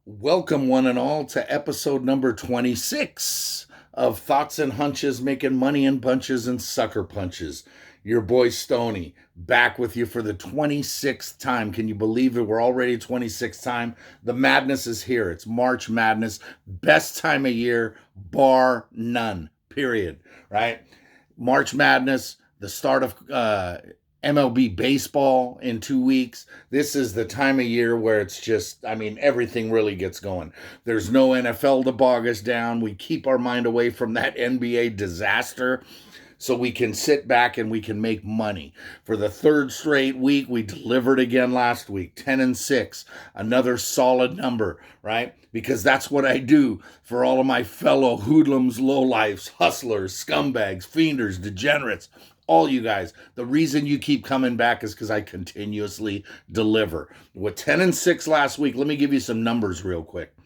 Welcome, one and all, to episode number 26 of Thoughts and Hunches, making money in bunches and sucker punches. Your boy Stony, back with you for the 26th time. Can you believe it? We're already 26th time. The madness is here. It's March Madness. Best time of year, bar none, period, right? March Madness, the start of MLB baseball in 2 weeks. This is the time of year where it's just, everything really gets going. There's no NFL to bog us down. We keep our mind away from that NBA disaster so we can sit back and we can make money. For the third straight week, we delivered again last week, 10-6, another solid number, right? Because that's what I do for all of my fellow hoodlums, lowlifes, hustlers, scumbags, fienders, degenerates, all you guys. The reason you keep coming back is because I continuously deliver. With 10-6 last week, let me give you some numbers real quick.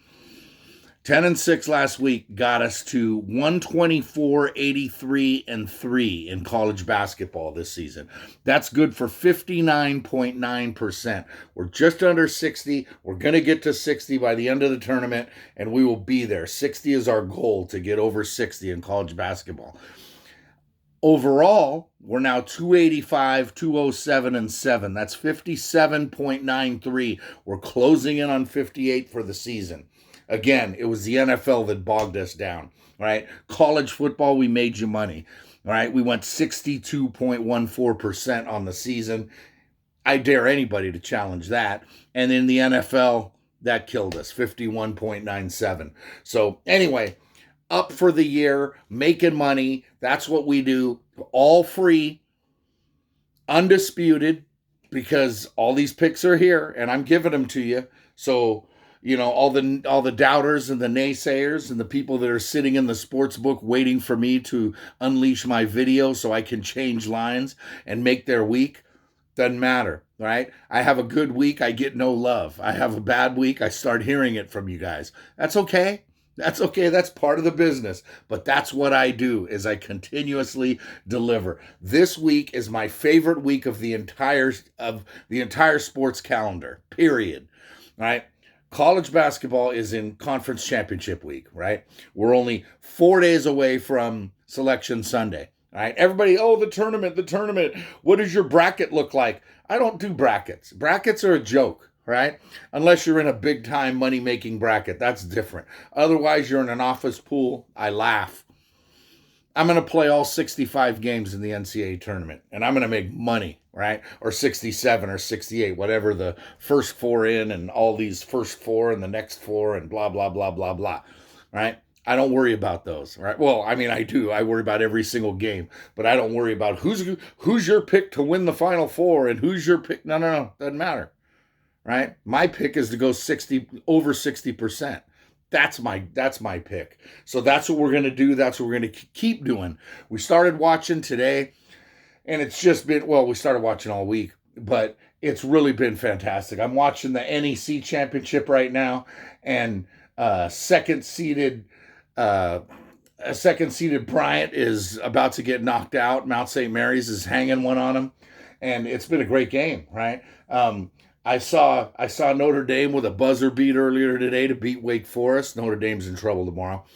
10-6 last week got us to 124, 83, and 3 in college basketball this season. That's good for 59.9%. We're just under 60. We're going to get to 60 by the end of the tournament, and we will be there. 60 is our goal, to get over 60 in college basketball. Overall, we're now 285, 207, and 7. That's 57.93. We're closing in on 58 for the season. Again, it was the NFL that bogged us down, right? College football, we made you money, right? We went 62.14% on the season. I dare anybody to challenge that. And in the NFL, that killed us, 51.97. So anyway, up for the year, making money. That's what we do. All free, undisputed, because all these picks are here and I'm giving them to you. So, all the doubters and the naysayers and the people that are sitting in the sports book waiting for me to unleash my video so I can change lines and make their week, doesn't matter, right? I have a good week, I get no love. I have a bad week, I start hearing it from you guys. That's okay. That's okay. That's part of the business. But that's what I do, is I continuously deliver. This week is my favorite week of the entire sports calendar, period. Right? College basketball is in conference championship week, right? We're only 4 days away from Selection Sunday. All right, everybody, the tournament. What does your bracket look like? I don't do brackets. Brackets are a joke, right? Unless you're in a big-time money-making bracket. That's different. Otherwise, you're in an office pool. I laugh. I'm going to play all 65 games in the NCAA tournament, and I'm going to make money, right? Or 67 or 68, whatever the first four in, and all these first four and the next four and blah, blah, blah, blah, blah, right? I don't worry about those, right? Well, I do. I worry about every single game, but I don't worry about who's your pick to win the Final Four and who's your pick. No. Doesn't matter, right? My pick is to go over 60%. That's my pick. So that's what we're going to do. That's what we're going to keep doing. We started watching today, and it's just been, we started watching all week, but it's really been fantastic. I'm watching the NEC championship right now, and a second-seeded Bryant is about to get knocked out. Mount St. Mary's is hanging one on him, and it's been a great game, right? I saw Notre Dame with a buzzer beat earlier today to beat Wake Forest. Notre Dame's in trouble tomorrow,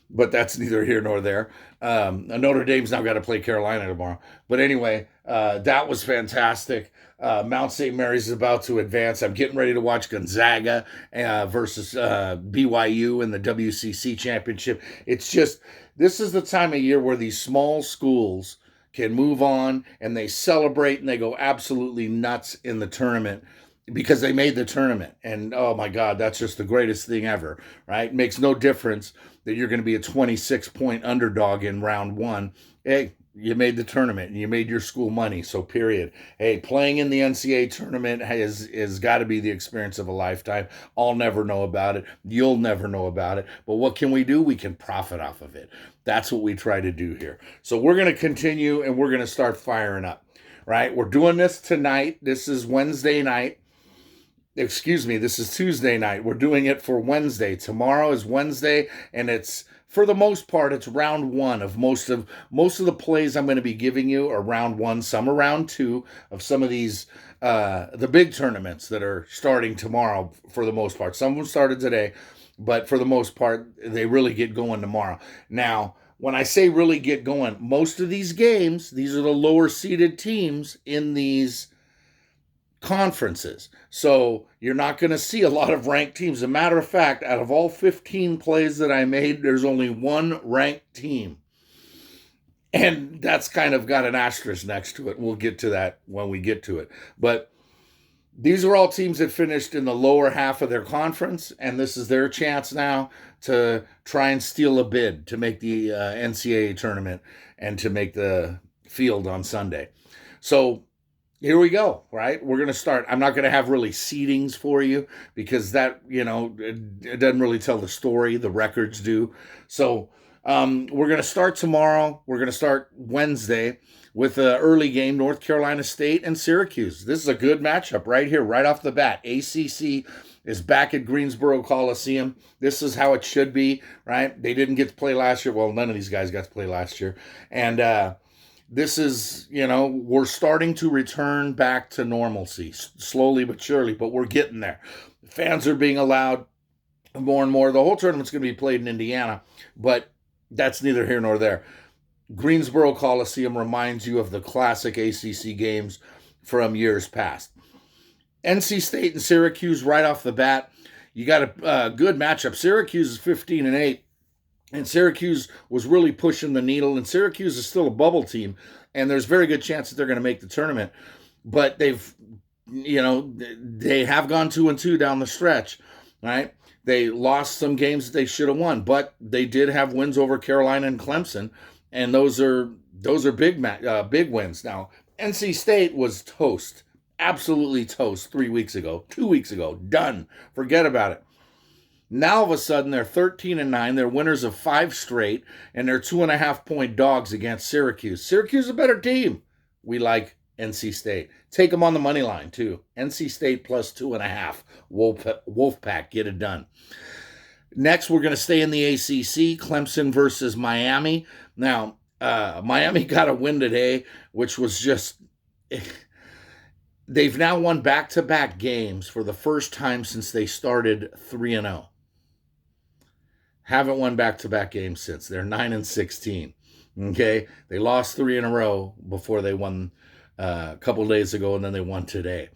but that's neither here nor there. Notre Dame's now got to play Carolina tomorrow. But anyway, that was fantastic. Mount St. Mary's is about to advance. I'm getting ready to watch Gonzaga versus BYU in the WCC championship. It's just, this is the time of year where these small schools can move on and they celebrate and they go absolutely nuts in the tournament because they made the tournament. And oh my God, that's just the greatest thing ever, right? It makes no difference that you're going to be a 26-point underdog in round one. Hey, you made the tournament and you made your school money. So period. Hey, playing in the NCAA tournament has got to be the experience of a lifetime. I'll never know about it. You'll never know about it. But what can we do? We can profit off of it. That's what we try to do here. So we're going to continue and we're going to start firing up, right? We're doing this tonight. This is Wednesday night. This is Tuesday night. We're doing it for Wednesday. Tomorrow is Wednesday, and it's, for the most part, it's round one of most of the plays I'm going to be giving you are round one. Some are round two of some of these the big tournaments that are starting tomorrow for the most part. Some of them started today, but for the most part, they really get going tomorrow. Now, when I say really get going, most of these games, these are the lower seeded teams in these conferences. So you're not going to see a lot of ranked teams. As a matter of fact, out of all 15 plays that I made, there's only one ranked team. And that's kind of got an asterisk next to it. We'll get to that when we get to it. But these are all teams that finished in the lower half of their conference, and this is their chance now to try and steal a bid to make the NCAA tournament and to make the field on Sunday. So here we go, right? We're going to start. I'm not going to have really seedings for you because that, it doesn't really tell the story. The records do. So we're going to start tomorrow. We're going to start Wednesday with an early game, North Carolina State and Syracuse. This is a good matchup right here, right off the bat. ACC is back at Greensboro Coliseum. This is how it should be, right? They didn't get to play last year. Well, none of these guys got to play last year. And this is, we're starting to return back to normalcy, slowly but surely, but we're getting there. Fans are being allowed more and more. The whole tournament's going to be played in Indiana, but that's neither here nor there. Greensboro Coliseum reminds you of the classic ACC games from years past. NC State and Syracuse right off the bat. You got a good matchup. Syracuse is 15-8. And Syracuse was really pushing the needle, and Syracuse is still a bubble team, and there's a very good chance that they're going to make the tournament. But they have gone 2-2 down the stretch, right? They lost some games that they should have won, but they did have wins over Carolina and Clemson, and those are big wins. Now, NC State was toast, absolutely toast 2 weeks ago, done. Forget about it. Now, all of a sudden, they're 13-9. They're winners of 5 straight, and they're 2.5-point dogs against Syracuse. Syracuse is a better team. We like NC State. Take them on the money line, too. NC State plus 2.5. Wolfpack, get it done. Next, we're going to stay in the ACC. Clemson versus Miami. Now, Miami got a win today, which was just... They've now won back-to-back games for the first time since they started 3-0. Haven't won back-to-back games since. They're 9-16. Okay? They lost 3 in a row before they won a couple days ago, and then they won today.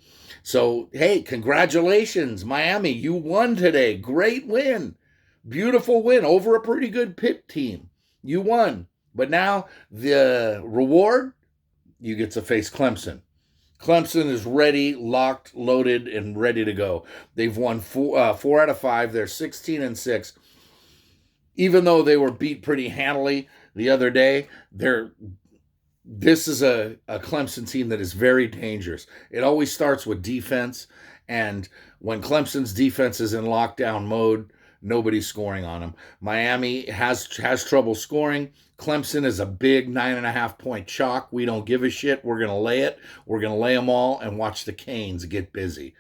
So, hey, congratulations, Miami. You won today. Great win. Beautiful win over a pretty good Pitt team. You won. But now, the reward, you get to face Clemson. Clemson is ready, locked, loaded, and ready to go. They've won 4 out of 5. They're 16-6. Even though they were beat pretty handily the other day, this is a Clemson team that is very dangerous. It always starts with defense, and when Clemson's defense is in lockdown mode, nobody's scoring on them. Miami has trouble scoring. Clemson is a big 9.5-point chalk. We don't give a shit. We're going to lay it. We're going to lay them all and watch the Canes get busy.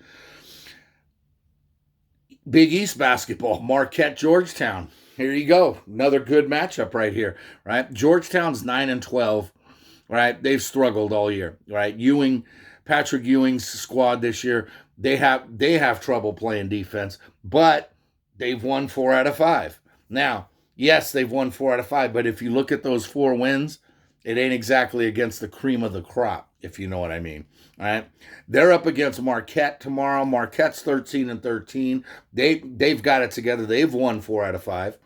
Big East basketball, Marquette, Georgetown. Here you go. Another good matchup right here, right? Georgetown's 9-12, right? They've struggled all year, right? Patrick Ewing's squad this year, they have trouble playing defense, but they've won 4 out of 5. Now, yes, they've won 4 out of 5, but if you look at those 4 wins, it ain't exactly against the cream of the crop, if you know what I mean. All right? They're up against Marquette tomorrow. Marquette's 13-13. They've got it together. They've won 4 out of 5,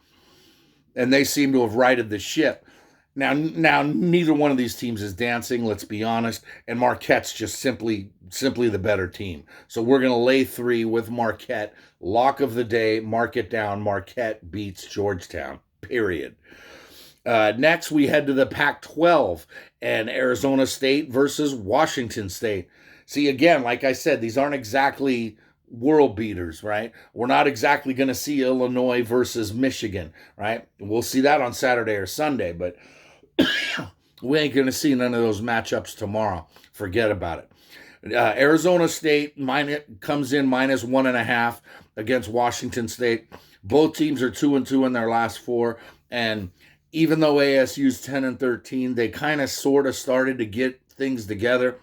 and they seem to have righted the ship. Now, neither one of these teams is dancing, let's be honest, and Marquette's just simply the better team. So we're going to lay 3 with Marquette. Lock of the day, mark it down. Marquette beats Georgetown, period. Next, we head to the Pac-12 and Arizona State versus Washington State. See, again, like I said, these aren't exactly world beaters, right? We're not exactly going to see Illinois versus Michigan, right? We'll see that on Saturday or Sunday, but we ain't going to see none of those matchups tomorrow. Forget about it. Arizona State comes in minus 1.5 against Washington State. Both teams are 2-2 in their last 4, and even though ASU's 10-13, they kind of sort of started to get things together.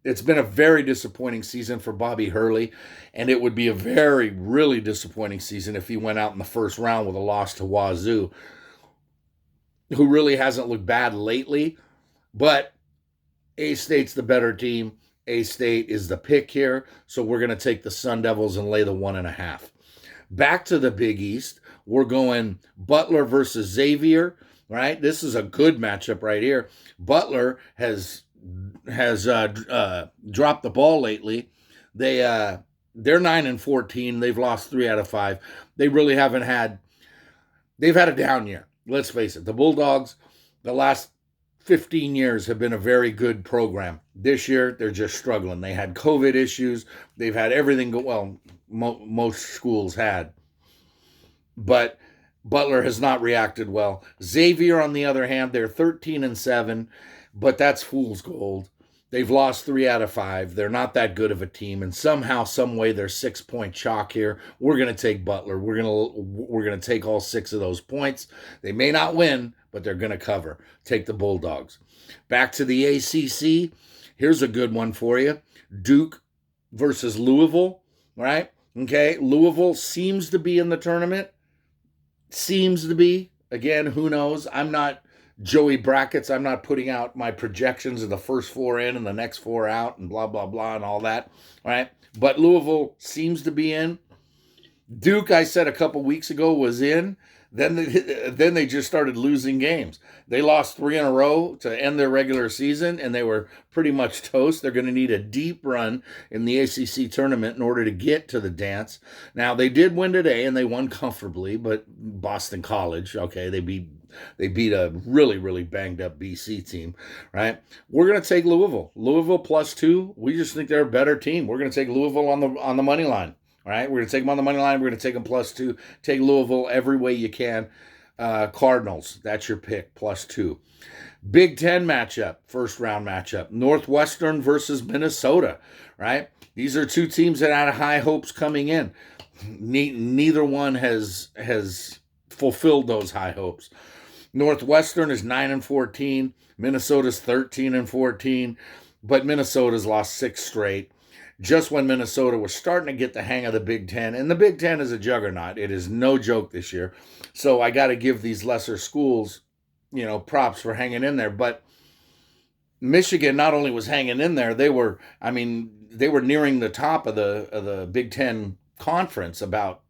It's been a very disappointing season for Bobby Hurley, and it would be a very, really disappointing season if he went out in the first round with a loss to Wazoo, who really hasn't looked bad lately. But A-State's the better team. A-State is the pick here, so we're going to take the Sun Devils and lay the 1.5. Back to the Big East, we're going Butler versus Xavier, right? This is a good matchup right here. Butler has dropped the ball lately. They're 9-14. They've lost 3 out of 5. They really haven't had. They've had a down year. Let's face it. The Bulldogs, the last 15 years have been a very good program. This year, they're just struggling. They had COVID issues. They've had everything go well. Most schools had. But Butler has not reacted well. Xavier, on the other hand, they're 13-7, but that's fool's gold. They've lost 3 out of 5. They're not that good of a team, and somehow, some way, they're 6-point chalk here. We're going to take Butler. We're going to take all 6 of those points. They may not win, but they're going to cover. Take the Bulldogs. Back to the ACC. Here's a good one for you. Duke versus Louisville, right? Okay, Louisville seems to be in the tournament. Seems to be. Again, who knows? I'm not Joey Brackets. I'm not putting out my projections of the first 4 in and the next 4 out and blah, blah, blah and all that, right? But Louisville seems to be in. Duke, I said a couple weeks ago, was in. Then they just started losing games. They lost 3 in a row to end their regular season, and they were pretty much toast. They're going to need a deep run in the ACC tournament in order to get to the dance. Now, they did win today, and they won comfortably, but Boston College, okay, they beat a really, really banged-up BC team, right? We're going to take Louisville. Louisville +2. We just think they're a better team. We're going to take Louisville on the money line. All right, we're going to take them on the money line. We're going to take them +2. Take Louisville every way you can. Cardinals, that's your pick, +2. Big Ten matchup, first round matchup. Northwestern versus Minnesota, right? These are 2 teams that had high hopes coming in. Neither one has fulfilled those high hopes. Northwestern is 9-14. Minnesota's 13-14. But Minnesota's lost 6 straight. Just when Minnesota was starting to get the hang of the Big Ten. And the Big Ten is a juggernaut. It is no joke this year. So I got to give these lesser schools, props for hanging in there. But Michigan not only was hanging in there, they were nearing the top of the Big Ten conference about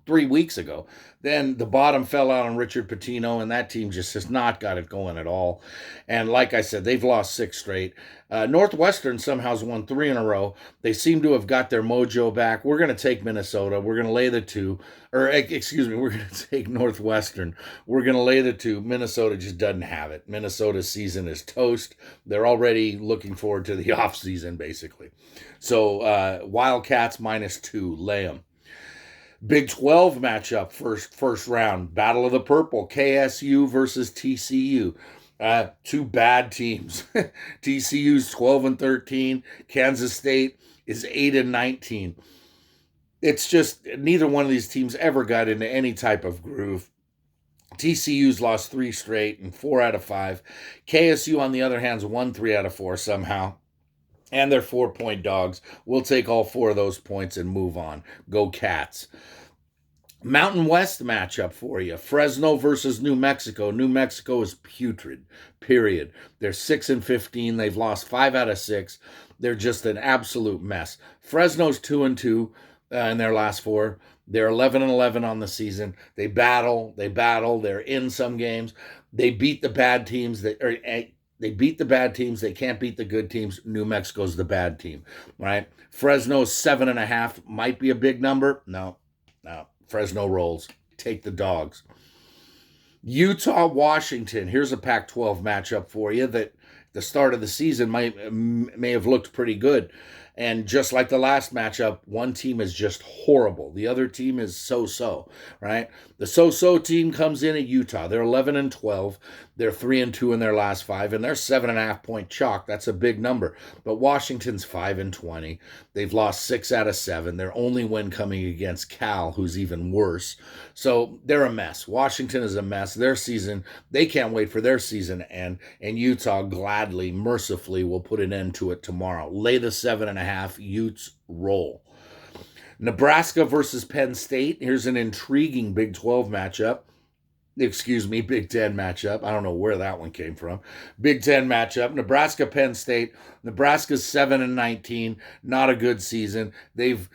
3 weeks ago. Then the bottom fell out on Richard Pitino, and that team just has not got it going at all. And like I said, they've lost 6 straight. Northwestern somehow has won 3 in a row. They seem to have got their mojo back. We're going to take Minnesota. We're going to lay the 2. We're going to take Northwestern. We're going to lay the 2. Minnesota just doesn't have it. Minnesota's season is toast. They're already looking forward to the offseason, basically. So Wildcats -2. Lay them. Big 12 matchup, first round. Battle of the Purple. KSU versus TCU. 2 bad teams. TCU's 12-13. Kansas State is 8-19. It's just neither one of these teams ever got into any type of groove. TCU's lost 3 straight and 4 out of 5. KSU, on the other hand, has won 3 out of 4 somehow. And they're 4-point dogs. We'll take all 4 of those points and move on. Go Cats. Mountain West matchup for you. Fresno versus New Mexico. New Mexico is putrid, period. They're 6-15. They've lost 5 out of 6. They're just an absolute mess. Fresno's 2-2 in their last 4. They're 11-11 on the season. They battle. They're in some games. They beat the bad teams. They beat the bad teams. They can't beat the good teams. New Mexico's the bad team, right? Fresno's 7.5. Might be a big number. No. Fresno rolls. Take the dogs. Utah, Washington. Here's a Pac-12 matchup for you that the start of the season may have looked pretty good. And just like the last matchup, one team is just horrible. The other team is so-so, right? The so-so team comes in at Utah. They're 11-12. They're 3-2 in their last 5, and they're 7.5-point chalk. That's a big number. But Washington's 5-20. They've lost 6 out of 7. Their only win coming against Cal, who's even worse. So they're a mess. Washington is a mess. Their season, they can't wait for their season to end, and Utah gladly, mercifully will put an end to it tomorrow. Lay the 7.5. Utes roll. Nebraska versus Penn State. Here's an intriguing Big 12 matchup. Excuse me, Big 10 matchup. I don't know where that one came from. Big 10 matchup. Nebraska, Penn State. Nebraska's 7-19. Not a good season. They've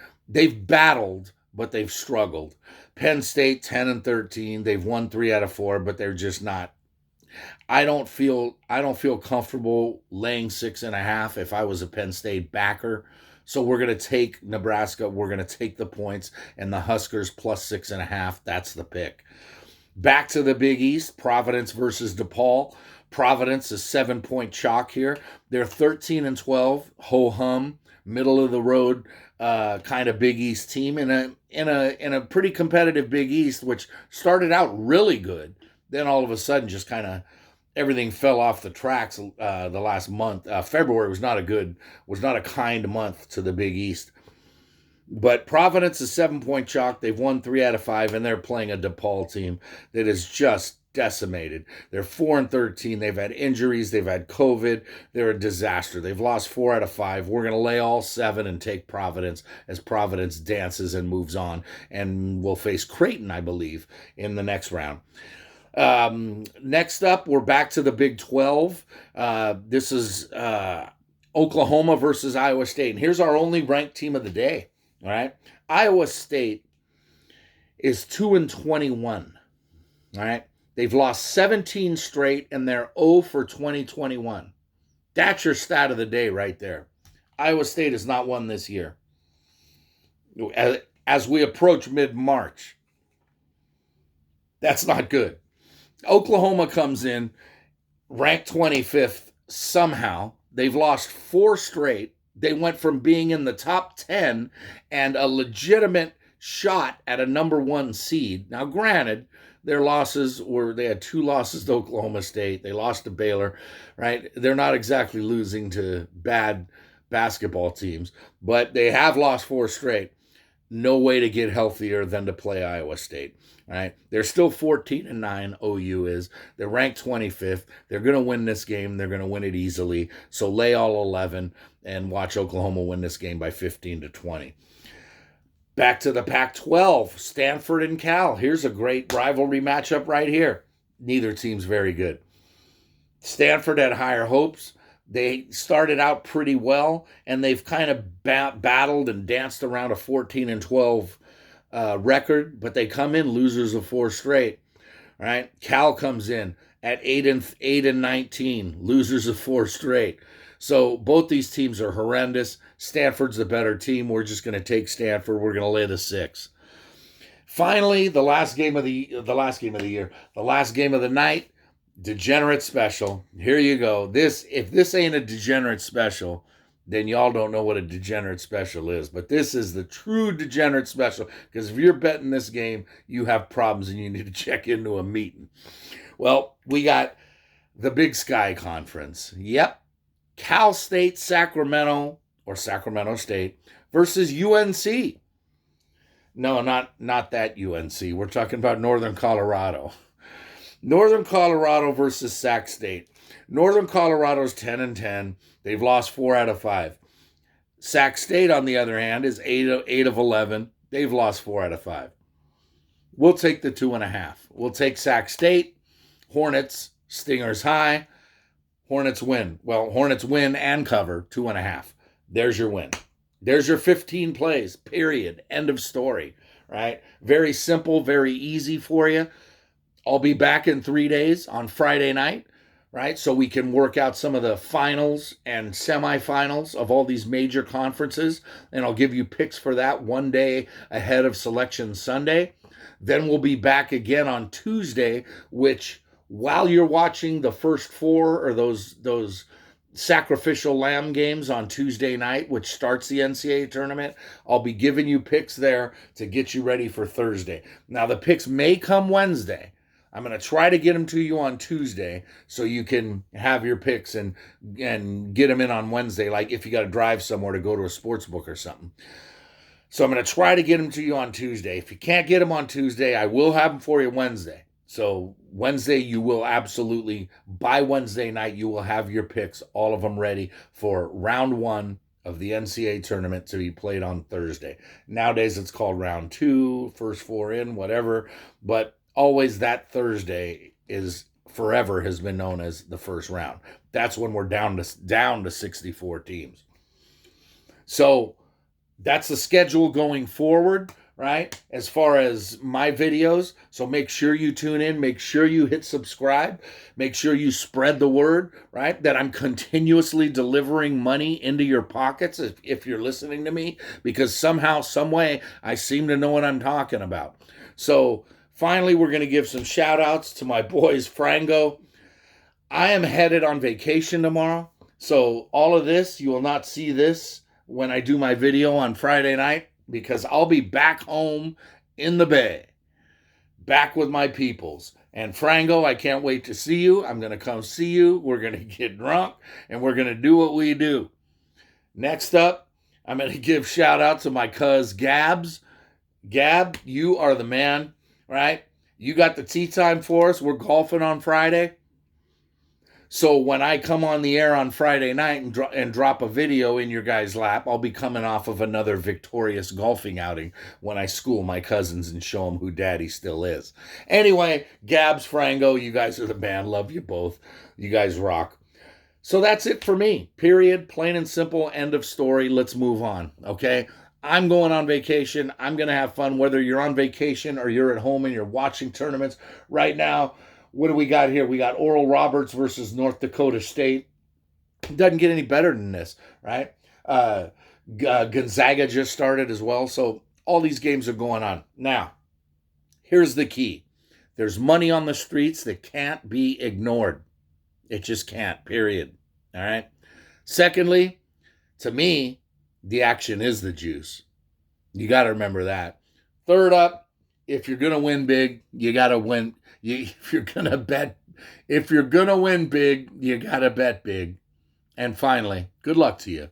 battled, but they've struggled. Penn State 10-13. They've won 3 out of 4, but they're just not. I don't feel comfortable laying 6.5 if I was a Penn State backer. So we're going to take Nebraska. We're going to take the points, and the Huskers plus 6.5. That's the pick. Back to the Big East, Providence versus Depaul. Providence is 7-point chalk here. They're 13-12, ho-hum, middle of the road kind of Big East team in a pretty competitive Big East, which started out really good. Then all of a sudden, just kind of everything fell off the tracks the last month. February was not a kind month to the Big East. But Providence is 7-point chalk. They've won 3 out of 5, and they're playing a Depaul team that is just decimated. They're 4-13. They've had injuries. They've had COVID. They're a disaster. They've lost 4 out of 5. We're going to lay all 7 and take Providence as Providence dances and moves on. And we'll face Creighton, I believe, in the next round. Next up, we're back to the Big 12. This is Oklahoma versus Iowa State. And here's our only ranked team of the day. All right. Iowa State is 2-21. All right. They've lost 17 straight, and they're 0 for 2021. That's your stat of the day right there. Iowa State has not won this year. As we approach mid-March, that's not good. Oklahoma comes in ranked 25th somehow. They've lost 4 straight. They went from being in the top 10 and a legitimate shot at a number 1 seed. Now, granted, their losses they had 2 losses to Oklahoma State. They lost to Baylor, right? They're not exactly losing to bad basketball teams, but they have lost 4 straight. No way to get healthier than to play Iowa State. All right, they're still 14-9. OU is. They're ranked 25th. They're going to win this game. They're going to win it easily. So lay all 11 and watch Oklahoma win this game by 15-20. Back to the Pac-12, Stanford and Cal. Here's a great rivalry matchup right here. Neither team's very good. Stanford had higher hopes. They started out pretty well, and they've kind of battled and danced around a 14-12 record, but they come in losers of 4 straight. All right, Cal comes in at 8-19, losers of 4 straight. So both these teams are horrendous. Stanford's the better team. We're just going to take Stanford. We're going to lay the 6. Finally, the last game of the night. Degenerate special. Here you go. If this ain't a degenerate special, then y'all don't know what a degenerate special is. But this is the true degenerate special, because if you're betting this game, you have problems and you need to check into a meeting. Well, we got the Big Sky Conference. Yep. Cal State, Sacramento State versus UNC. No, not that UNC. We're talking about Northern Colorado. Northern Colorado versus Sac State. Northern Colorado's 10-10. They've lost 4 out of 5. Sac State, on the other hand, is 8 of 11. They've lost 4 out of 5. We'll take the 2.5. We'll take Sac State. Hornets, Stingers high. Hornets win. Well, Hornets win and cover 2.5. There's your win. There's your 15 plays, period. End of story, right? Very simple, very easy for you. I'll be back in 3 days on Friday night, right? So we can work out some of the finals and semifinals of all these major conferences. And I'll give you picks for that one day ahead of Selection Sunday. Then we'll be back again on Tuesday, which while you're watching the first 4 or those sacrificial lamb games on Tuesday night, which starts the NCAA tournament. I'll be giving you picks there to get you ready for Thursday. Now, the picks may come Wednesday. I'm going to try to get them to you on Tuesday so you can have your picks and get them in on Wednesday, like if you got to drive somewhere to go to a sports book or something. So I'm going to try to get them to you on Tuesday. If you can't get them on Tuesday, I will have them for you Wednesday. So Wednesday, you will absolutely, by Wednesday night, you will have your picks, all of them ready for round 1 of the NCAA tournament to be played on Thursday. Nowadays, it's called round 2, first 4 in, whatever. But always that Thursday is forever has been known as the first round. That's when we're down to 64 teams. So that's the schedule going forward, right? As far as my videos. So make sure you tune in. Make sure you hit subscribe. Make sure you spread the word, right? That I'm continuously delivering money into your pockets if you're listening to me, because somehow, some way, I seem to know what I'm talking about. So finally, we're going to give some shout outs to my boys, Frango. I am headed on vacation tomorrow. So all of this, you will not see this when I do my video on Friday night, because I'll be back home in the Bay, back with my peoples. And Frango, I can't wait to see you. I'm going to come see you. We're going to get drunk, and we're going to do what we do. Next up, I'm going to give shout out to my cuz Gabs. Gab, you are the man, right? You got the tea time for us. We're golfing on Friday. So when I come on the air on Friday night and drop a video in your guys' lap, I'll be coming off of another victorious golfing outing when I school my cousins and show them who daddy still is. Anyway, Gabs, Frango, you guys are the band. Love you both. You guys rock. So that's it for me. Period. Plain and simple. End of story. Let's move on. Okay? I'm going on vacation. I'm going to have fun, whether you're on vacation or you're at home and you're watching tournaments. Right now, what do we got here? We got Oral Roberts versus North Dakota State. It doesn't get any better than this, right? Gonzaga just started as well. So all these games are going on. Now, here's the key. There's money on the streets that can't be ignored. It just can't, period. All right? Secondly, to me, the action is the juice. You got to remember that. Third up, if you're going to win big, you got to win. If you're going to win big, you got to bet big. And finally, good luck to you.